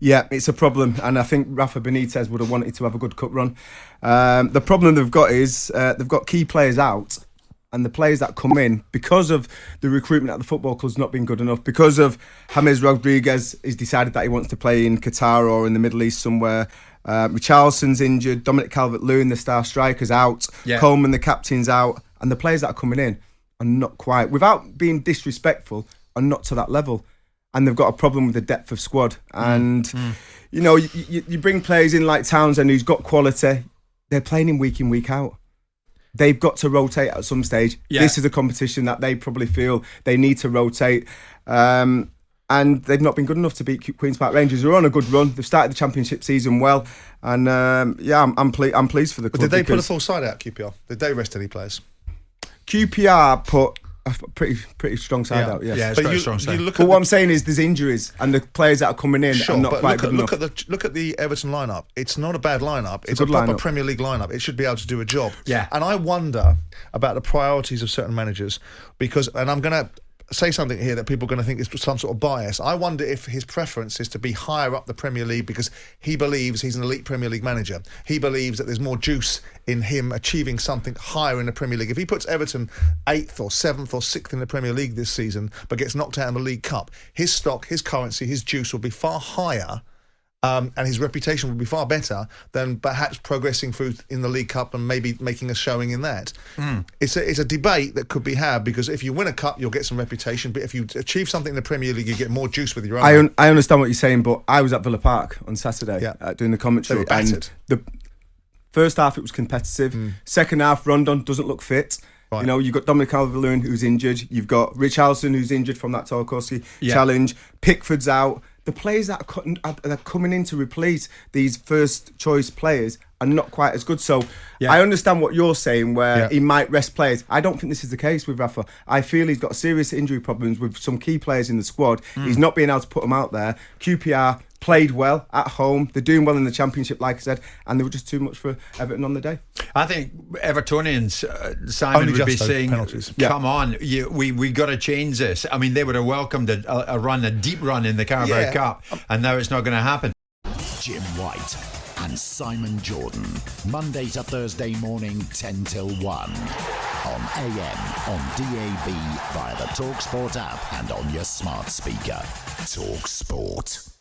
Yeah, it's a problem, and I think Rafa Benitez would have wanted to have a good cup run. The problem they've got is they've got key players out, and the players that come in, because of the recruitment at the football club's not been good enough, because of James Rodriguez has decided that he wants to play in Qatar or in the Middle East somewhere. Richarlison's injured, Dominic Calvert-Lewin, the star striker's out, Coleman, the captain's out, and the players that are coming in are not quite, without being disrespectful, are not to that level. And they've got a problem with the depth of squad. And, you know, you bring players in like Townsend, who's got quality. They're playing him week in, week out. They've got to rotate at some stage. Yeah. This is a competition that they probably feel they need to rotate. And they've not been good enough to beat Queen's Park Rangers, who are on a good run. They've started the championship season well. And, I'm pleased for the club. But did they put a full side out, QPR? Did they rest any players? QPR put a pretty strong side out, yes. Yeah, it's got a strong side. But what I'm saying is there's injuries, and the players that are coming in are not quite good enough. Look at the Everton lineup. It's not a bad lineup. It's a proper Premier League lineup. It should be able to do a job. Yeah. And I wonder about the priorities of certain managers, because, and I'm going to say something here that people are going to think is some sort of bias. I wonder if his preference is to be higher up the Premier League because he believes he's an elite Premier League manager. He believes that there's more juice in him achieving something higher in the Premier League. If he puts Everton 8th or 7th or 6th in the Premier League this season but gets knocked out in the League Cup, his stock, his currency, his juice will be far higher, and his reputation would be far better than perhaps progressing through in the League Cup and maybe making a showing in that. It's a debate that could be had, because if you win a cup, you'll get some reputation, but if you achieve something in the Premier League, you get more juice with your own. I understand what you're saying, but I was at Villa Park on Saturday doing the commentary, and the first half it was competitive. Second half, Rondon doesn't look fit. Right. You know, you've got Dominic Calvert-Lewin who's injured. You've got Richarlison who's injured from that Tarkowski challenge. Pickford's out. The players that are coming in to replace these first choice players are not quite as good. So I understand what you're saying, where he might rest players. I don't think this is the case with Rafa. I feel he's got serious injury problems with some key players in the squad. He's not being able to put them out there. QPR played well at home. They're doing well in the Championship, like I said, and they were just too much for Everton on the day. I think Evertonians, Simon, would be saying, come on, we got to change this. I mean, they would have welcomed a deep run in the Carabao Cup, and now it's not going to happen. Jim White and Simon Jordan, Monday to Thursday morning, 10 till 1. On AM, on DAB, via the talkSPORT app, and on your smart speaker. talkSPORT.